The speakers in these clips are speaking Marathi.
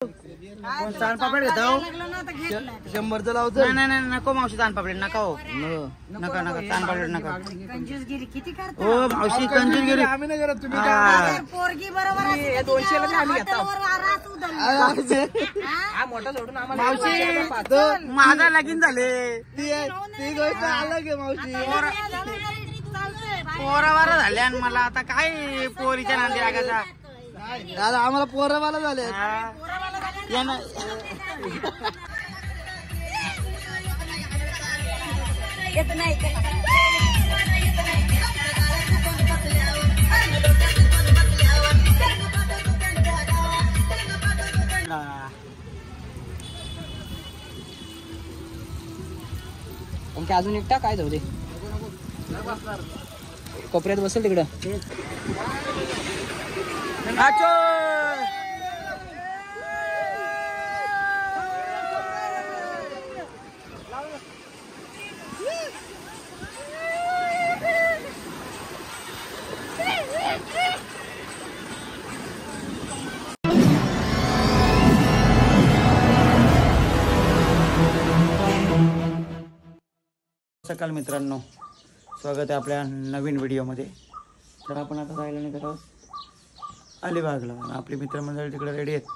तान पापड घेता हो 100चं लावतो. नाही नाही नको मावशी तान पापड नका हो. नका नका तान पापड नका. कंजूसगिरी किती करता हो मावशी कंजूसगिरी आम्ही नाही करत तुम्ही पोरगी बरोबर आहे 200 ला आम्ही घेतो. मोठा सोडून मावशी माझा लगीन झाले. ती गोष्ट अलग आहे मावशी. पोरावारा झाले आणि मला आता काय पोरीच्या नांदी लागायचा. दादा आम्हाला पोरावाला झाले. अजून एकटा काय जाऊ दे कोपऱ्यात बसेल तिकडं. सकाळ मित्रांनो, स्वागत आहे आपल्या नवीन व्हिडिओमध्ये. तर आपण आता राहिलं नाही का अलिबागला. आपली मित्रमंडळी तिकडे रेडी आहेत,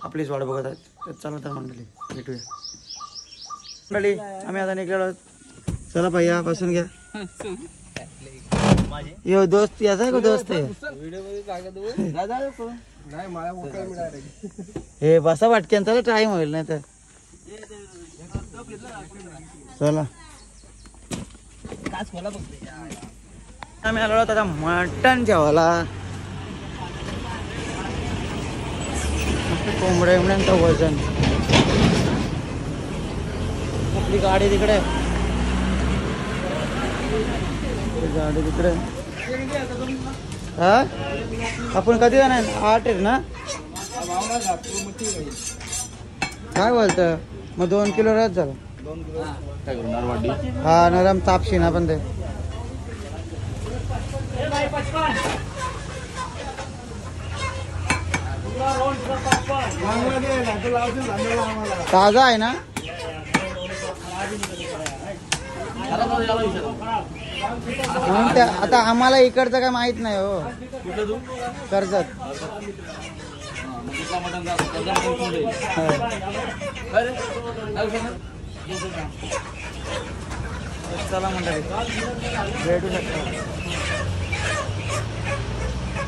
आपलीच वाट बघत आहेत. तर चला तर मंडळी भेटूया. मंडळी आम्ही आता निघलेलो आहोत. चला भैया बसून घ्या. यो दोस्त याचा आहे का दोस्त आहे. हे बसा वाटक्यांचा टाइम होईल नाही तर. चला आम्ही आलो आता मटण जेवायला. कोंबड्या बिंबड्यांचं वजन. आपली गाडी तिकडे, गाडी तिकडे. हा आपण कधी जाणार. 8 आहे ना. काय बोलतं मग 2 किलो रस झालं. हा नरम तापशी ना पण ते ताजा आहे ना. म्हणून आता आम्हाला इकडचं काय माहित नाही हो. कर्जत चला मंडळी भेटू शकता.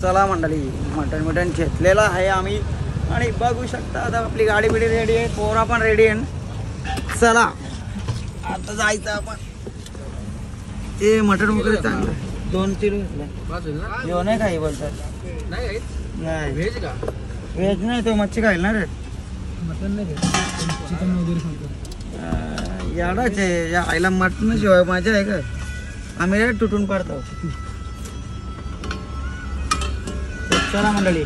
चला मंडळी मटण घेतलेलं आहे आम्ही आणि बघू शकता. आता आपली गाडी बिडी रेडी आहे, पोरा पण रेडी आहे. चला आता जायचं आपण. ते मटण वगैरे चांगलं 2 किलो घेतलं. येऊ नाही काही बोलतात. नाही व्हेज का. व्हेज नाही तो मच्छी खाईल ना रे. मटण नाही चिकन वगैरे याडाच आहे. या आईला मटण शिवाय मजा आहे का. आम्ही रे तुटून पाडतो. चला मंडळी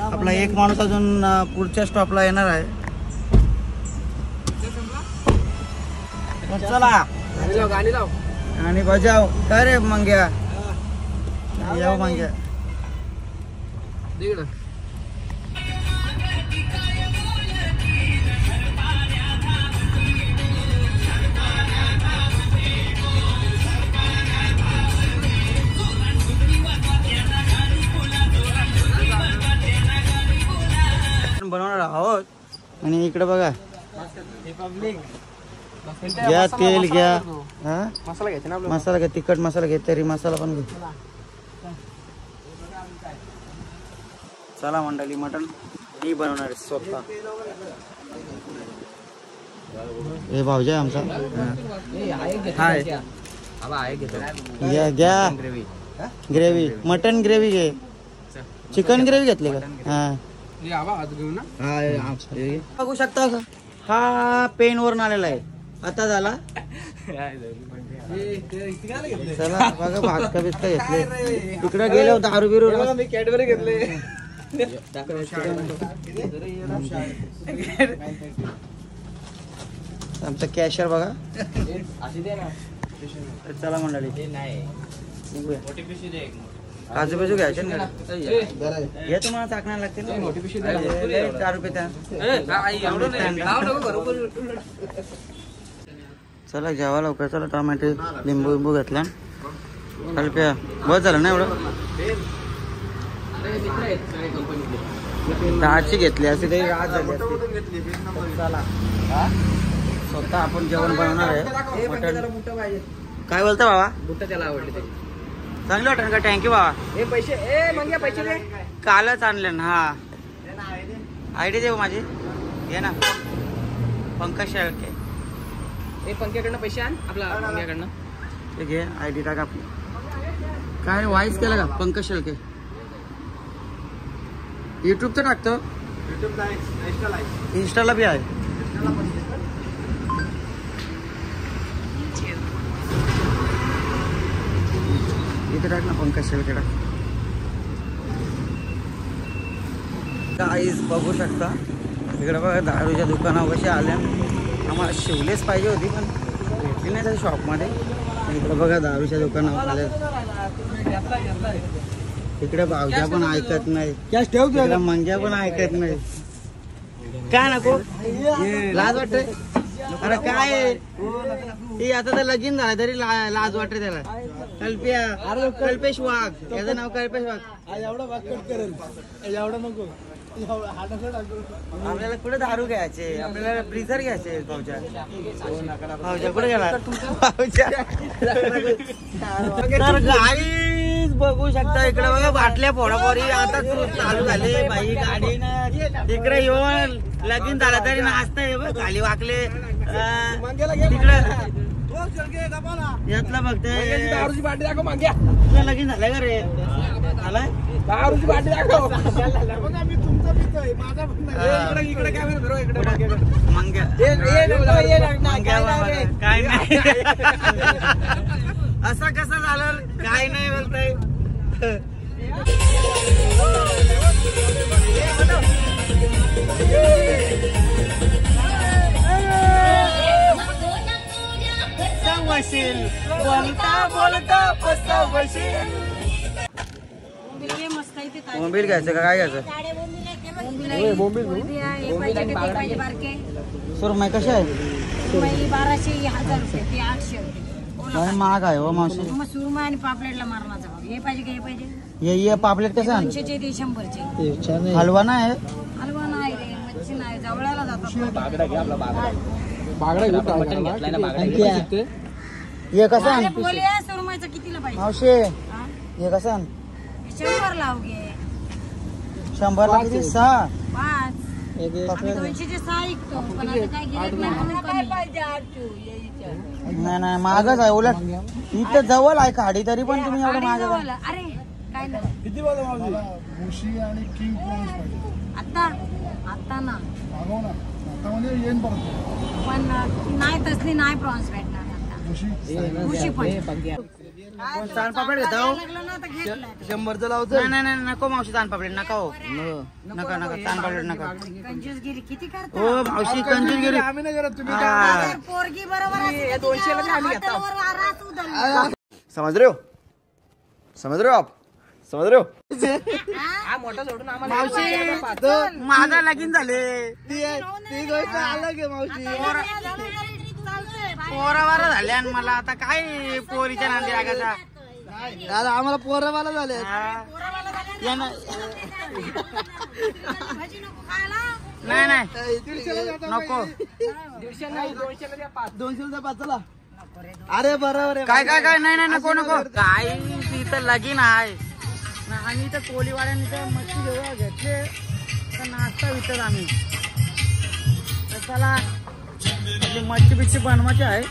आपला एक माणूस अजून पुढच्या स्टॉपला येणार आहे. चला गाणी लाव आणि बजाव. काय रे मंग्या येऊ मंग्या. बनवणार आहोत. आणि इकडे बघा घ्या तेल घ्या. हा मसाला घ्यायचा ना. मसाला घ्या, तिखट मसाला घे, तरी मसाला पण घे. चला मंडळी मटण मी बनवणार आहे स्वतः. हे भाऊजी आहे आमचा. घ्या घ्या ग्रेव्ही. मटन ग्रेव्ही घे. चिकन ग्रेव्ही घेतली का. हा बघू शकता हा पेन वरून आलेला आहे. आता झाला. चला बघा भाजका बिस्का घेतले. तिकडे गेलो दारू बिरू. मी कॅडबरी घेतले. आमचा कॅशर बघा. चला मंडळी काजू बिजू घ्यायचे ना हे तुम्हाला टाकणार लागते ना ₹10 चला घ्यावा लवकर. चला टोमॅटो लिंबू विंबू घेतला हलक्या बस झालं ना एवढं. 10ची घेतली असे काही राहत झाली. चला स्वतः आपण जेवण बनवणार आहे मटण. काय बोलता बाबा? बुट्टा त्याला आवडले ते चांगलं वाटत का? थँक्यू बाबा. हे पैसे मग पैसे दे. कालच आणले ना. हा आयडी देऊ माझी. घे ना पंकज शेळके. हे पंख्याकडनं पैसे आण आपला पंख्याकडनं. ते घे आयडी टाक आपली. काय वाईस केलं का? पंकज शेळके युट्यूबचं टाकतो. इंस्टाला बी आहे. इथे टाक ना पंकज शेळके टाक. गाईज बघू शकता इकडे बघा दारूच्या दुकानावर कसे आले. आम्हाला शिवलेच पाहिजे होती पण भेटली नाही त्या शॉपमध्ये. इकडे बघा दारूच्या दुकानावर आले. इकडे भावजा पण ऐकत नाही. कॅश ठेव. मंग्या पण ऐकत नाही. काय नको लाज वाटते. अरे काय ते आता तर लगीन झालं तरी लाज वाटते त्याला. कल्पेश वाघ याचं नाव कल्पेश वाघ. एवढा भाग कट करेल एवढा नको. आपल्याला कुठे दारू घ्यायचे? आपल्याला फ्रीझर घ्यायचे. भावजा कुठे गेला? तर गाईज बघू शकता इकडे बघा बाटल्या फोडाफोडी आता चालू झाले. बाई गाडी ना इकडे येऊन लगीन झालं तरी नाचतंय बघ. खाली वाकले तिकडे यातला बघते. दारूची बाटली दाखव माग्या. लगीन झालंय का रे? झालंय दारूची बाटली दाखव. मी तुमचा पितोय माझा इकडे कॅमेरा फिरव. इकडे मंग्या काय नाही. असं कसं झालं? काय नाही बोलताय. बोलता बोलता पस्तावशील. मोबाईल घ्यायचं का काय घ्यायचं? सुरमई कशी आहे? 1200-1000 रुपये ते 800 रुपये. महाग आहे हो मावशी. मग सुरमई आणि पापलेटला मारण्याचा भाव. हे पाहिजे का हे पाहिजे? ये पापलेट कसं आहे? 200चे ते 100चे. हलवा नाही हलवा नाही रे मच्छी नाही. जवळाला जातात. ये कसं आहे सुरमईचं कितीला पाहिजे मावशी? हे कसं आहे? 100 लाव घे. 100 ला किती? 6. 5. 200चे 6 विकतो पण आता काय गिऱ्हाईक नाही म्हणून कमी. नाही नाही महागच आहे. उलट इथं जवळ आहे खाडी तरी पण तुम्ही एवढं महाग. अरे काय नाही किती बोला मुशी आणि किंग प्रॉन्स पाहिजे. आता ना मागव ना आता म्हणजे येईन परत. पण नाही तसली नाही प्रॉन्स भेटणार आता. मुशी पण तानपापड घेता हो? लागलं ना तर घेतलं. 100चं लावतो. नाही नाही नको मावशी तानपापड नका हो. नका नका तानपापड नका. कंजूसगिरी किती करतो. हो मावशी कंजूसगिरी. आम्ही नाही करत. तुम्ही अगर पोरगी बरोबर असते 200 ला आम्ही घेतो. हॉटेलवर रात उधळली. समझ रहे हो? समझ रहे हो आप? समझ रहे हो? हा? मोठा सोडून आम्हाला मावशी माझा लगीन झाले. ती गोष्ट अलग आहे मावशी. पोरावारा झाले आणि मला आता काय पोरीच्या नांदी लागायचा. दादा आम्हाला पोरवाला झाले. नाही नाही नको. 200 5 चला. अरे बरोबर आहे. काय काय काय नाही नाही नको नको. काय तिथं लगीन आहे आणि इथं कोळीवाड्याने तर मच्छी जेव्हा घेतले तर नाश्ता विकत आम्ही. तर चला मच्छी बिच्छी बनवायची आहे.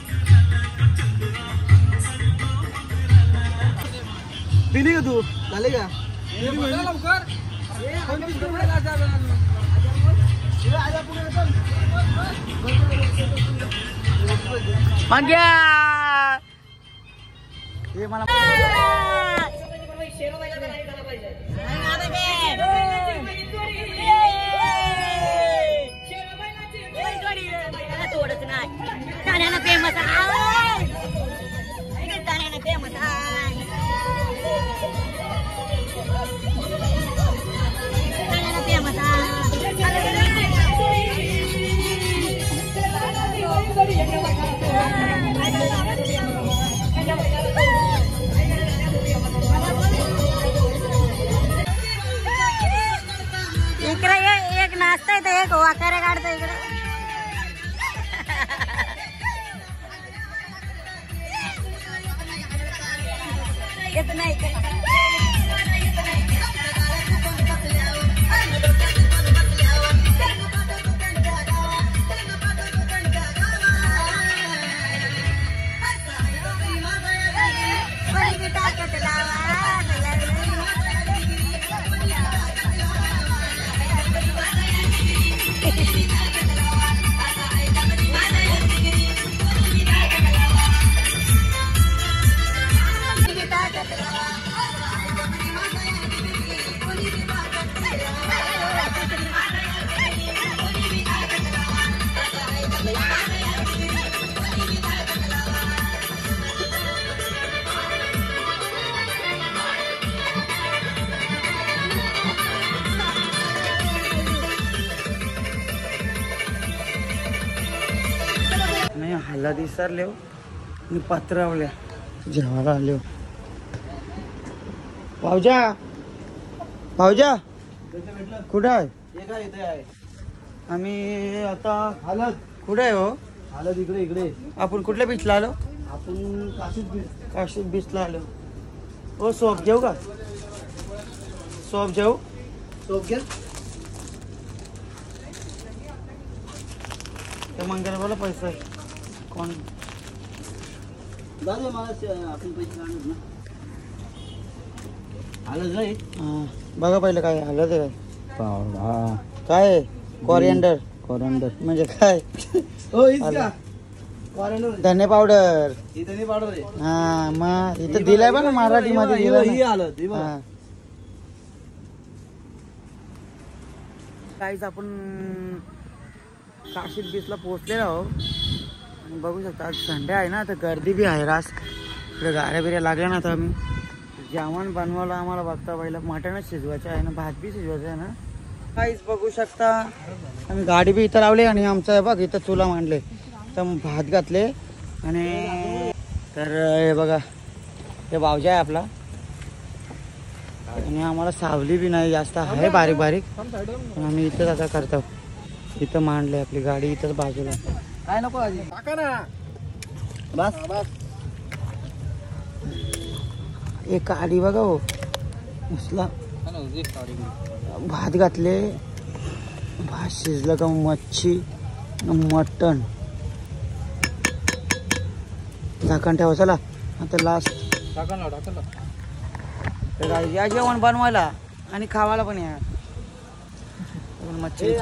दिली का तू? झाले का? मंग्या हे मला फेमस दाखव वाकाऱ्या काढतो इकडे. येत नाही नाही हल्ला दिसरले आणि पत्रावल्या जेवायला आले. भाऊजा भाऊजा कुठं आहे? आम्ही आता हालत कुठे आहे हो? हालत इकडे इकडे. आपण कुठल्या बीचला आलो? आपण काशीद बीचला आलो. हो सोप जेऊ का? सोप जेऊ. सोप घ्या. ते मंगेला बोला पैसा कोण दादा मला आपण पैसे काढणार ना. हालत जाई. बघा पहिलं काय आलं ते काय काय कॉरिएंडर म्हणजे काय? हो हीच का धने पावडर. इथं नाही पाडव रे. हा मग इथं दिलाय बघा मराठी मध्ये दिलाय ही हालत ही बघ. ना. काहीच आपण काशीद बीचला पोहोचलेलो आहो आणि बघू शकता आज संडे आहे ना तर गर्दी बी आहे रास. इकडे गाड्या बिऱ्या लागल्या ना तर आम्ही जेवण बनवायला आम्हाला बघता पहिलं मटणच शिजवायचं आहे ना भात बी शिजवायचं आहे ना. काहीच बघू शकता आम्ही गाडी बी इथं लावली आणि आमचं बघ इथं चुला मांडले तर भात घातले आणि तर हे बघा हे भावजा आहे आपला आणि आम्हाला सावली बी नाही जास्त आहे बारीक बारीक पण आम्ही इथंच आता करतो. इथं मांडले आपली गाडी इथंच बाजूला. काय नको आजी टाका ना. बस बस. एक काडी बघा हो उसला भात घातले भात शिजलं का मच्छी मटण झाकण ठेवा. चला आता लास्ट या जेवण बनवायला आणि खावायला पण या मच्छी.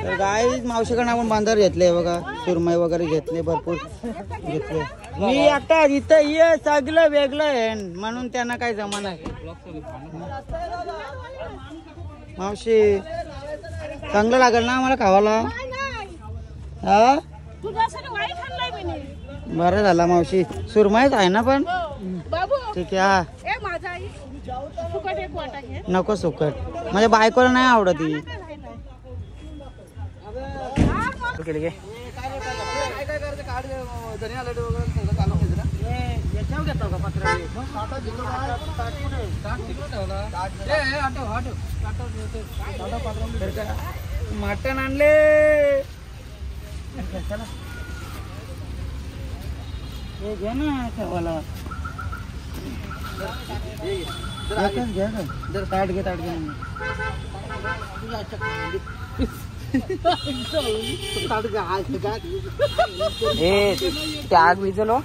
तर गाई मावशीकडे आपण बांधार घेतले बघा सुरमई वगैरे घेतले भरपूर घेतले. मी एकटा इथं ये सगळं वेगळं आहे म्हणून त्यांना काही जमाना आहे. मावशी चांगलं लागेल ना आम्हाला खावाला? हा बरं झाला मावशी सुरमईच आहे ना पण ठीक आहे. हा नको सुकट म्हणजे बायकोला नाही आवडत ही. केले गे मटण आणले. हे घे ना ठेवायला घ्या जर ताट घे ताट घे. त्याग भिजलो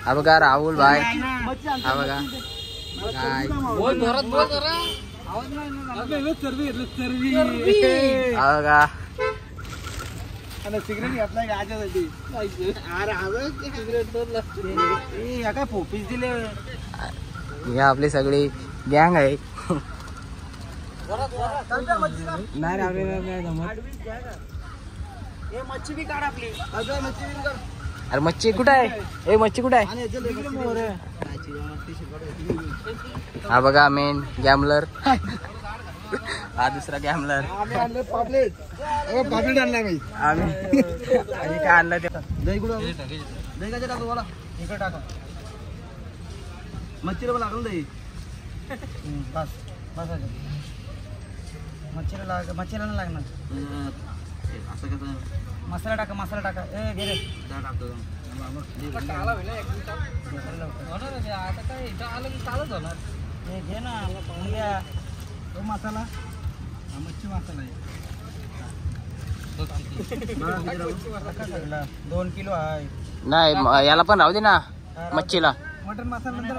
हा बघा राहुल भाई हा बघा बघा सिगरेट घेतला गाच्यासाठी. अरे काय पोपीस दिले. हे आपली सगळी गँग आहे. मच्छी बी काढ आपली. अरे मच्छी कुठं आहे? ए मच्छी कुठं आहे? हा बघा मेन गॅमलर. हा दुसरा गॅमलर. आम्ही पापलेट आणला मी. आम्ही काय आणलं ते दही कुठं? दही काय टाकतो बोला. इकडे टाका मच्छीला पण लागलं दही. बस बस मच्छीला नाही लागणार. असं कसं मसाला टाका ए घे रे. आता काय आलं की चालत होणार. हे घे ना पाहून घ्या. तो मसाला मच्छी मसाला आहे. 2 किलो आहे. नाही याला पण राहू दे ना मच्छीला. मटन मसाला नंतर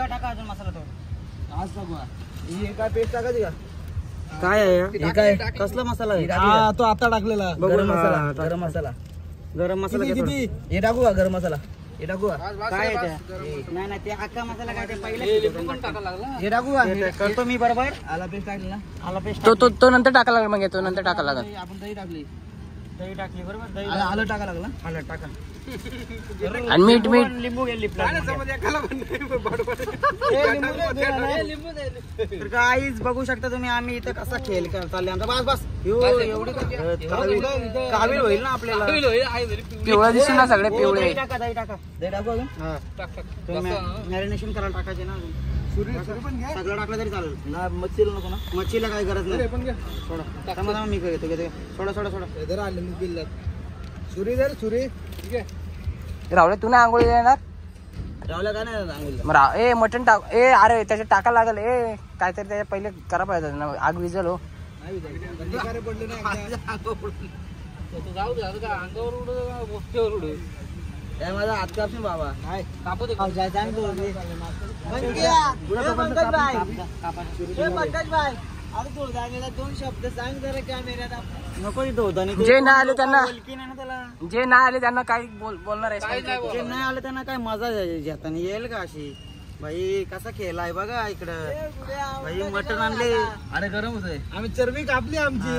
टाका अजून मसाला तो. आज हे काय पेस्ट टाकायची का? काय आहे हे काय कसला मसाला आहे? तो आता टाकलेला गरम मसाला किती हे टाकू का? गरम मसाला हे टाकू का? काय आहे ते? नाही ते अख्खा मसाला काय ते पहिले हे टाकू का? करतो मी बरोबर. आला पेस्ट टाकली ना. आला पेस्ट तो नंतर टाकायला लागेल. मग तो नंतर टाकायला लागेल. आपण दही टाकली बरोबर. दही आलं टाका लागला. आलं टाका आणि मीठ लिंबू घे. तर काहीच बघू शकता तुम्ही आम्ही इथं कसा खेळ चालले आमचा. बस एवढी काबिल होईल ना आपल्याला. पिवळा दिसून ना सगळे पिवळे. दही टाका अजून. मॅरिनेशन करायला टाकायचे ना अजून. सगळं टाकलं तरी चालेल ना. मच्छीला नको ना. मच्छीला काही गरज नाही. सोडा मी घेतो. सोडा सुरी रावले तू ना आंघोळी येणार. रावल्या काय नाही ए मटन टाक. ए अरे त्याच्यात टाकायला लागेल. ए काहीतरी त्याच्या पहिले करा पाहिजे ना. आग विजल हो. माझा हात काप बाबा. दोन शब्द सांग जरा कॅमेऱ्यात. नको जे नाही आले त्यांना काही बोलणार आहे. जे नाही आले त्यांना काय मजा घेताना येईल का अशी. भाई कसा खेळलाय बघा इकडं. भाई मटण आणले. अरे गरम होतंय. आम्ही चरबी कापली आमची.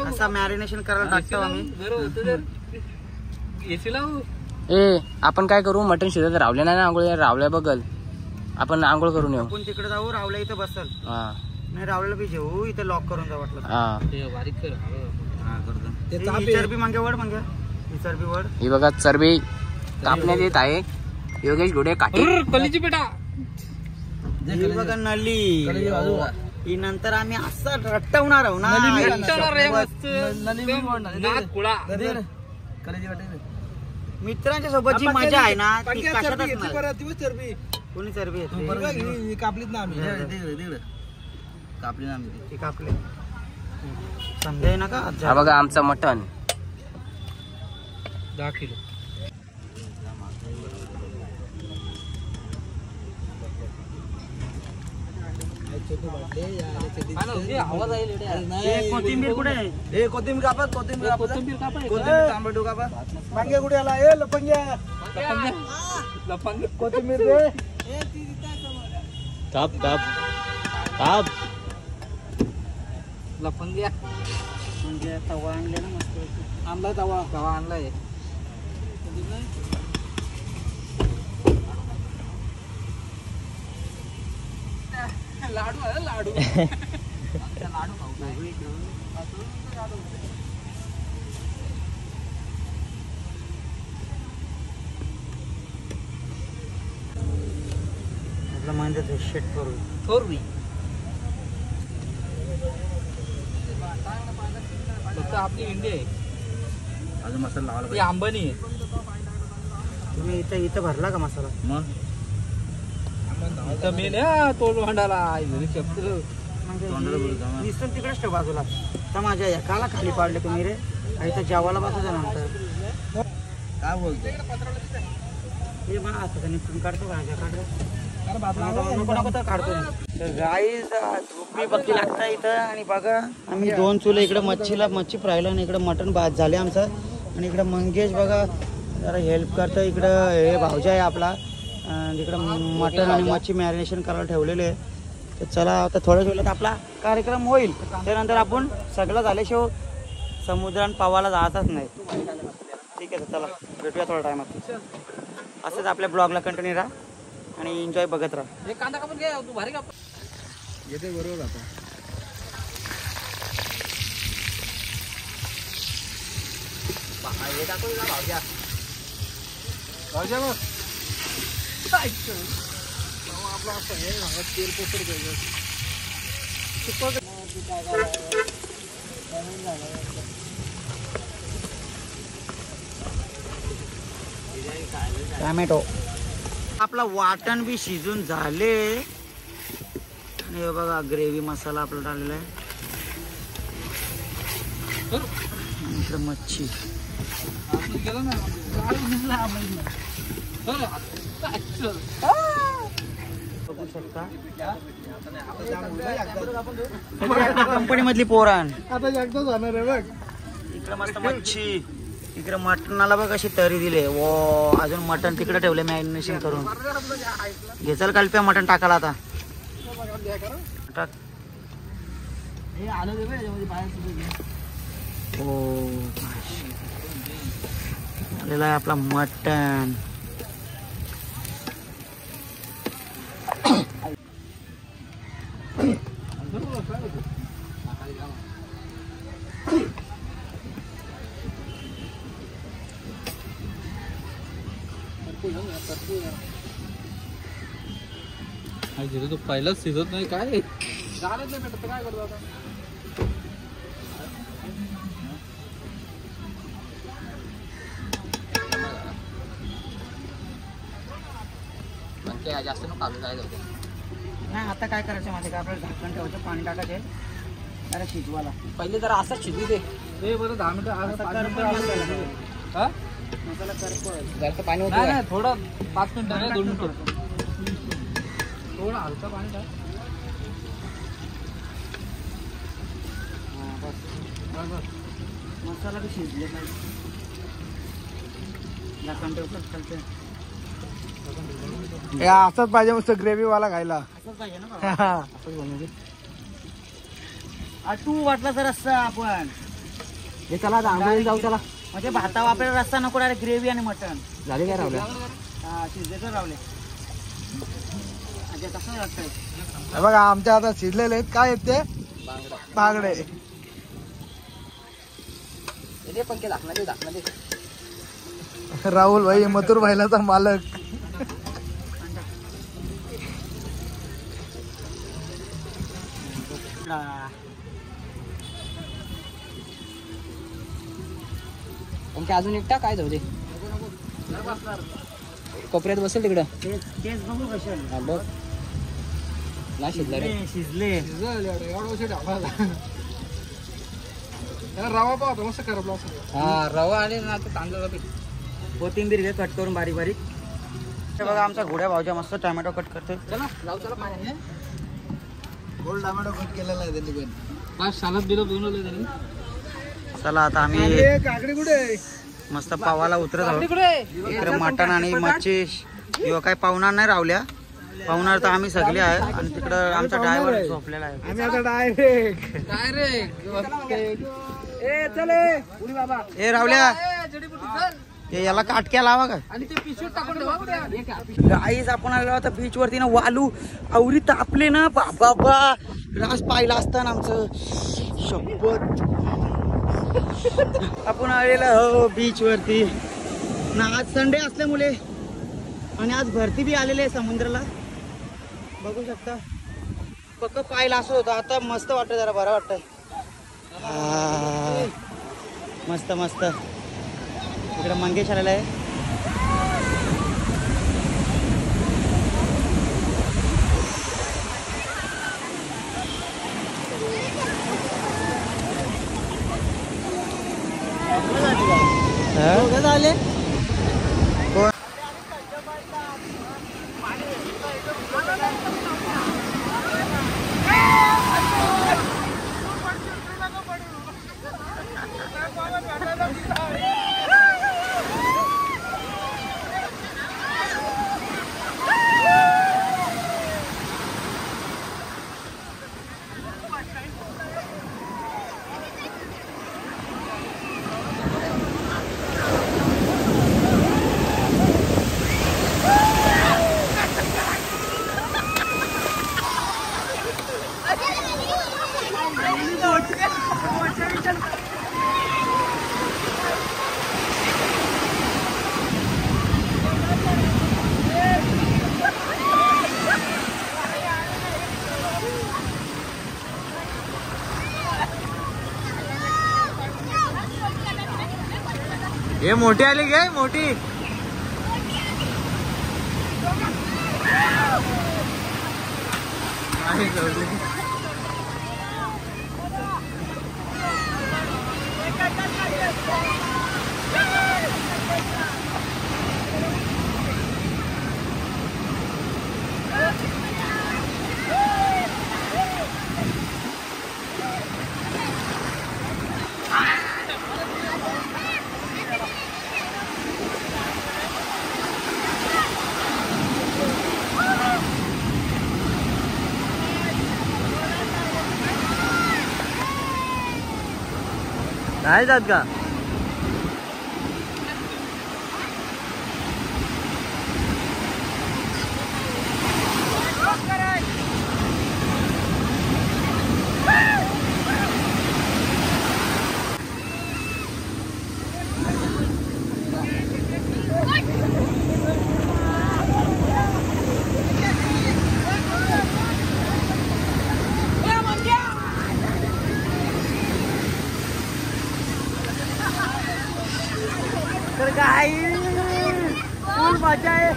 असा मॅरिनेशन करायला टाकतो आम्ही. ए आपण काय करू. मटण शिजत रावले नाही ना आंघोळी. रावल्या बघल आपण आंघोळ करून येऊ. आपण तिकडे जाऊ. रावल्या इथं बसल. नाही रावल्याला बी जेऊ. इथे लॉक करून जा वाटलं. चरबी मागे वड चरबी वड. ही बघा चरबी कापण्यात येत आहे. योगेश घोडे काठी कलीची पेटा. ही बघा नली. ही नंतर आम्ही असं रट्टवणार आहोत ना. मित्रांच्या सोबत जी मजा आहे ना ती कशातच नाही. कोणी चरबी येते कापलीत ना आम्ही. कापली ना आम्ही. कापले समजाय ना का. हा बघा आमचं मटण 10 किलो. कोथिंबीर कुठे आहे? कोथिंबीर कापा. तांबडू कापा. मांगे कुठे आला? लपंग्या कोथिंबीर दे. ताप लफंग्या म्हणजे तवा आणले ना मस्त. आणलाय तवा आणलाय. लाडू आहे लाडू. लाडू खाऊ काय. म्हणजे शेट करू थोरवी फक्त आपली इंडिया आहे. अजून मसाला लावायला ही अंबानी आहे. तुम्ही इथं भरला का मसाला? मग इथं मेन आहे तोंड भांडाला शब्द. निसून तिकडेच ठेव बाजूला. तर माझ्या एकाला खाली पाडले तुम्ही रे. इथं जेवायला बसायचं नंतर काय बोलतो. हे बघा असं निसून काढतो भाज्या काढतो. काढतो. गाईज झोपी बघी लागता इथं. आणि बघा आम्ही 2 चुले. इकडे मच्छी फ्रायला आणि इकडे मटण भात झाले आमचं. आणि इकडे मंगेश बघा जरा हेल्प करतं. इकडं हे भाऊजा आहे आपला. इकडं मटण आणि मच्छी मॅरिनेशन करायला ठेवलेले आहे. तर चला आता थोड्या वेळात आपला कार्यक्रम होईल. त्यानंतर आपण सगळं झाल्याशिवाय समुद्रात पावाला जातच नाही. ठीक आहे चला भेटूया थोड्या टायमात. असंच आपल्या ब्लॉगला कंटिन्यू राहा आणि एन्जॉय बघत राहा. एक कांदा कापून घे तू. भारी काप येते बरोबर आता. टॅमॅटो आपला वाटण बी शिजून झाले आणि हे बघा ग्रेव्ही मसाला आपला टाकलेला आहे. इकडे मच्छी बघू शकता कंपनी मधली पोरान आता एकदाच जाणार आहे बघ. इकडे मस्त मच्छी. इकडे मटणाला बघ अशी तरी दिले. वो अजून मटण तिकडे ठेवले मॅरिनेशन करून. घेचल कल्प्या मटण टाकायला आता टाक. हो आलेला आहे आपला मटण. तो पहिलाच शिजत नाही काय झालंच नाही भेटत काय करतो आता. जास्त नको काय जाऊ नाही आता काय करायचं माहिती का आपल्याला झाकण ठेवायचं पाणी टाकायचे अरे शिजवाला. पहिले जरा असंच शिजू दे. हे बरं 10 मिनिटं हा मसाला करपड जास्त पाणी होतं नाही थोडं 5 मिनिटं नाही 2 मिनिटं थोडं हलका पाणी टाक. मसाला बी शिजले पाहिजे. झाकण ठेवतात चालते. असंच पाहिजे मस्त ग्रेव्ही वाला खायला. असंच पाहिजे ना तू वाटला तर रस्सा आपण हे चला आंबोळी जाऊ चला. म्हणजे भाता वापरायला रस्सा नको डायरेक्ट ग्रेव्ही आणि मटण झाले काय रावल्या. हा शिजले तर रावले. अच्छा कसं रस्सा आहे हे बघा आमच्या आता शिजलेले आहेत. काय आहेत ते बांगडे. हे पंखे दाखना दे दाखना दे. राहुल भाई मथुर भाईलाचा मालक. पंखे अजून एकटा काय जाऊ दे. कोपऱ्यात बसेल तिकडं. तेच बघू कशा हा बघ नाही शिजलं रे. शिजले रवा पाहतो मस्त करपला. हा रवा आणि ना तांदूळ पीठ. कोथिंबीर घे कट करून बारीक बारीक. हे बघा आमचा घोड्या भावच्या मस्त टोमॅटो कट करते. चला जाऊ चला पाणी. गोल टोमॅटो कट केलेला आहे त्यांनी पण. पाच सालात दिलं बनवलं त्यांनी. चला आता आम्ही काकडी कुठे मस्त पावाला उतरत आहोत. इकडे इकडे मटण आणि मच्छी किंवा काही पाहुणार नाही रावल्या. पाहुणार तर आम्ही सगळे आहे आणि तिकडं आमचा ड्रायव्हर झोपलेला आहे. आम्ही आता डायरेक्ट ए चले पुरी बाबा. ए रावल्या जडीबुटी चल. ए याला काटक्या लावा का. आणि ते पिशवीत टाकून ठेवा कुठे. गाईज आपण आलो आता बीच वरती ना. वालू आवरी तापले ना बाबा. लास्ट पाहिला असताना आमचं शपथ. आपण आलेलो हो बीच वरती ना. आज संडे असल्यामुळे आणि आज भरती बी आलेली आहे समुद्राला. बघू शकता पक्क पाहिला असं होतं. आता मस्त वाटतं जरा बरं वाटतंय. मस्त मस्त. इकडे मंगेश आलेला आहे. झाले हे मोठी आली गे मोठी. नाही जात का? तर काय फुल मजा आहे.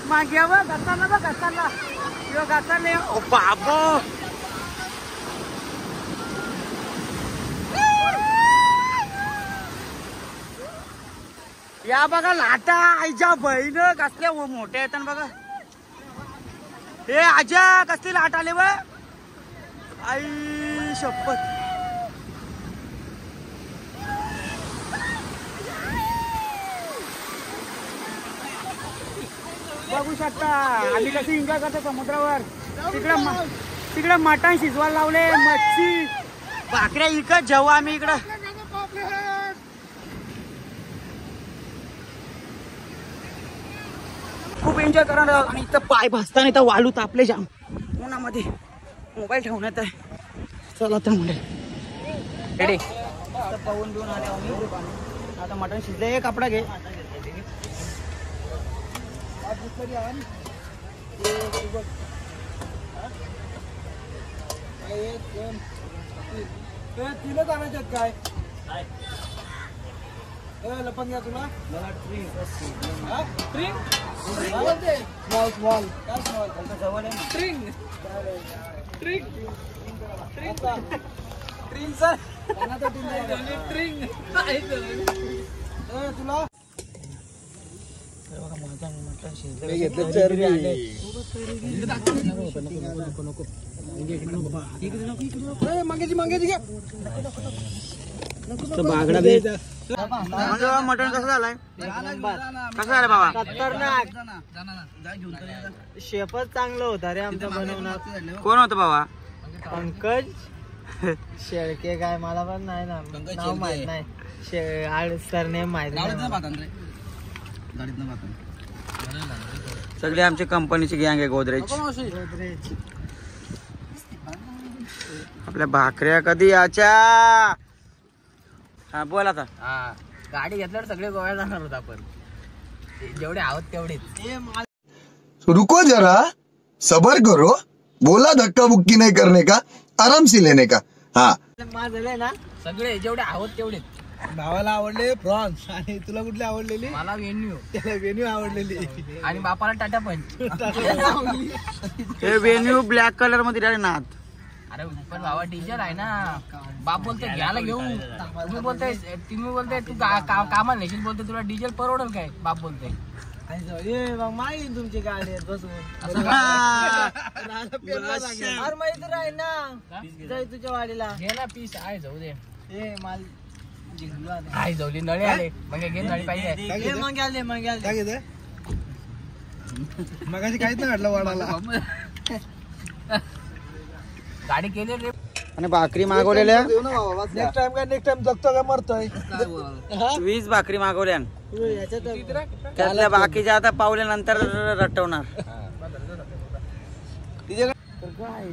मागे बघ घाताला बघ घाताला यो घाताले. ओ बाबो या बघा लाटा आईच्या बहीण कसल्या मोठ्या येतात बघा. हे आजा कसली लाट आले व आई शपथ. बघू शकता आम्ही कशी एन्जॉय करतो समुद्रावर. तिकडे मटण शिजवायला लावले, मच्छी भाकऱ्या इकत जेव्हा आम्ही इकडं खूप एन्जॉय करणार. आणि इथं पाय भासताना इथं वाळू तापले जाम उन्हामध्ये. मोबाईल ठेवण्यात आहे. चला तर मुले रेडी पाहून घेऊन आले आम्ही. आता मटण शिजले. कपडा घे. तिला आणायच्यात काय लपन घ्या तुला. तुला बागडा दे. मटण कसं झालंय? कसं झालं बाबा? खतरनाक. शेफच चांगलं होता रे आमचा बनवणार. कोण होतं बाबा? पंकज शेळके. काय मला पण नाही ना नाव माहित नाही. सरनेम माहित नाही. सगळे आमची कंपनीची गँग आहे गोदरेज. आपल्या भाकऱ्या कधी याच्या. हा बोल आता. गाडी घेतल्यावर सगळे गोव्यात जाणार होता आपण. जेवढे आहोत तेवढेच. रुको जरा सबर करो. बोला धक्का बुक्की नहीं करने का, आराम से लेने का. हाँ झालंय ना सगळे जेवढे आहोत तेवढेच. भावाला आवडले प्रॉन्स. आणि तुला कुठली आवडलेली? मला वेन्यू. त्याला वेन्यू आवडलेली. आणि बापाला टाटा पंच. हे वेन्यू ब्लॅक कलर मध्ये राहिले ना. अरे पण बाबा डिझेल आहे ना. बाप बोलते घ्यायला घेऊन. तुम्ही बोलते तू कामाला नेशील. बोलते तुला डिझेल परवडेल काय. बाप बोलते माहीत तुमची गाडी बसून माहिती आहे ना. जाय तुझ्या वाडीला घे ना पीस आहे. जाऊ दे. हे माल आई जाऊली नळे आले. मग घे नळी पाहिजे. मगाशी काहीच नाही वाटलं वाडाला. गाडी केली रे. आणि भाकरी मागवलेल्या. नेक्स्ट टाइम जगतो का मरतोय. 20 भाकरी मागवल्या. त्यातल्या बाकीच्या आता पावल्यानंतर रटवणार. तर काय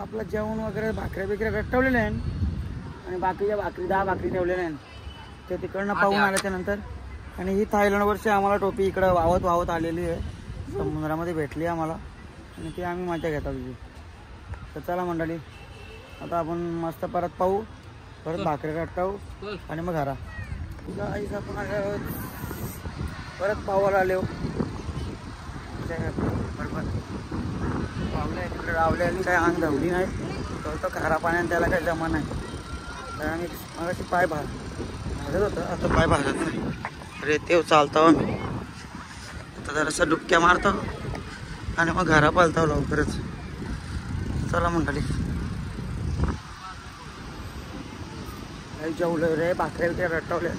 आपलं जेवण वगैरे भाकऱ्या बिकऱ्या गट्टवलेल्या आहेत आणि बाकीच्या भाकरी 10 भाकरी ठेवलेल्या आहेत ते तिकडनं पाहून आल्याच्या नंतर. आणि ही थायलंडवरची आम्हाला टोपी इकडं वावत आलेली आहे, समुद्रामध्ये भेटली आम्हाला आणि ती आम्ही मजा घेता तुझी. तर चला मंडळी आता आपण मस्त परत पाहू, परत भाकरी गट्टावू आणि मग घरा आईच आपण परत पावाला आलो. बरोबर पावल्या तिकडे रावल्या आणि काही अंग धावली नाही तो खारा पाण्याने त्याला काही जमा नाही. तर आम्ही मगाशी पाय भाजत होतं, आता पाय भाजत नाही. अरे ते चालतो आम्ही आता जरासं डुबक्या मारतो आणि मग घरा पालतो लवकरच. चला मंडळी काही जेवलं रे, भाकऱ्या बिकऱ्या रटवल्या.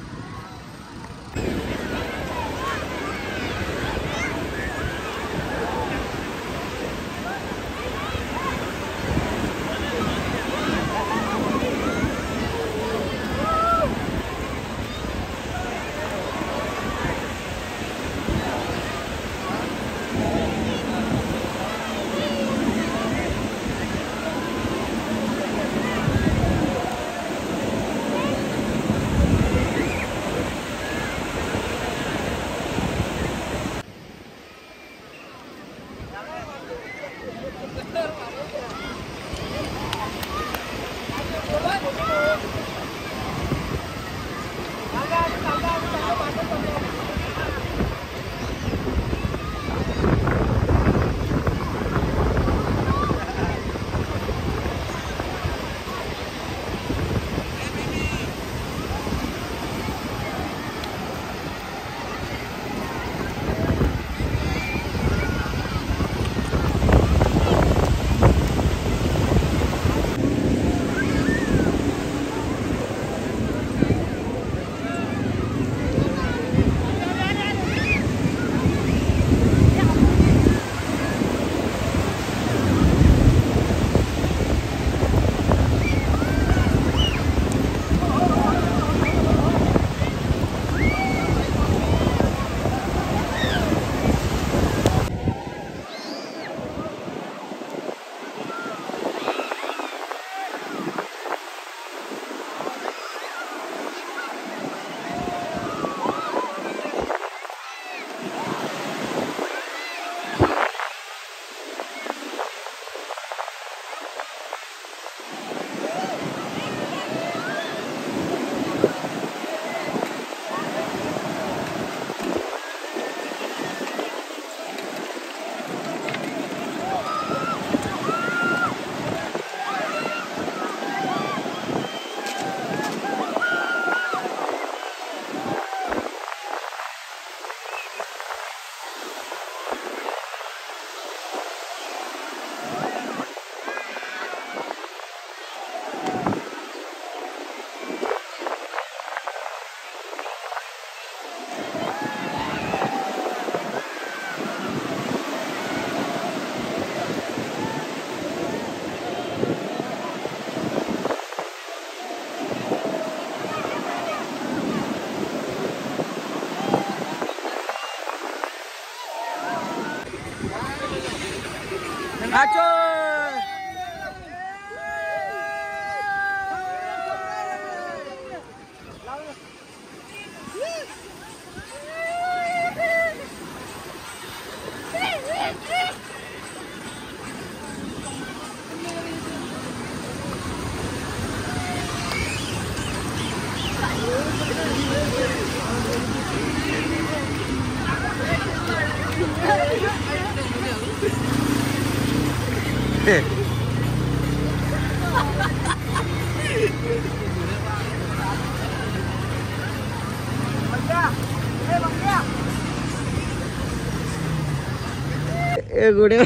गुडे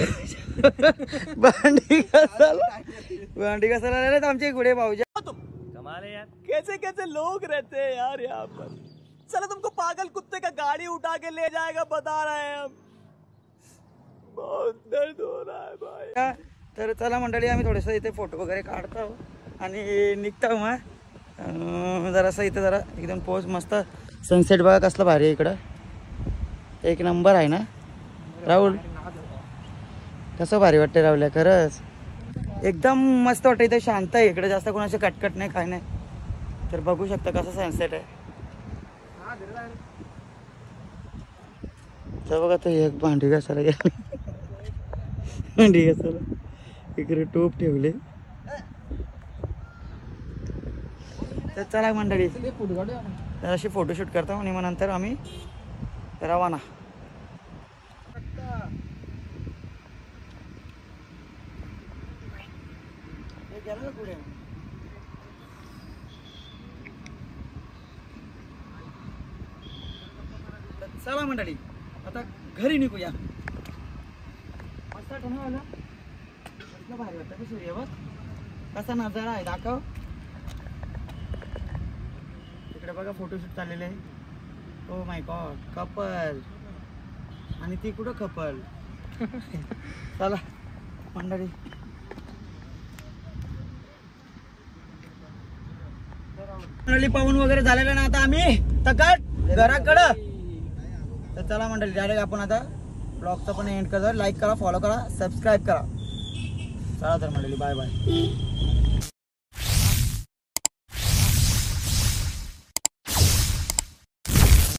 भांडी घासायला आले आमचे गुडे भाऊजा. कमाल है यार, कैसे कैसे लोग रहते हैं यार यहाँ पर. चलो तुमको पागल कुत्ते का गाड़ी उठा के ले जाएगा बता रहे हैं हम. बहुत दर्द हो रहा है भाई. तर चला मंडळी आम्ही थोडंसं इथे फोटो वगैरे काढतो आणि निघतो मग जरासं इथे जरा एकदम पोज मस्त सनसेट बघा कसलं भारी आहे इकडं. एक नंबर आहे ना राहुल, कसं भारी वाटते राहुल्या खरंच. एकदम मस्त वाटतं इथे, शांत आहे इकडे, जास्त कोणाचे कटकट नाही काय नाही. तर बघू शकता कसं सनसेट आहे. तर बघा तो एक भांडी घासायला गेला, भांडी घासायला इकडे टोप ठेवले. तर चला मंडळी तर अशी फोटोशूट करतो आणि मग नंतर आम्ही रवाना. चला मंडळी आता घरी निघूया. मस्त ठेवा आला, कसलं भारी वाटतं का सूर्य बघ, कसा नजारा आहे दाखव. इकडे बघा फोटोशूट चाललेले आहे. Oh my God, couple. आणि ती कुठं कपल. चला मंडळी मंडळी पाहून वगैरे झालेलं ना, आता आम्ही तकट घराकडं. तर चला मंडळी डायरेक्ट आपण आता ब्लॉगचा पण एंड करतो. लाईक करा, फॉलो करा, सबस्क्राईब करा. चला तर मंडळी बाय बाय.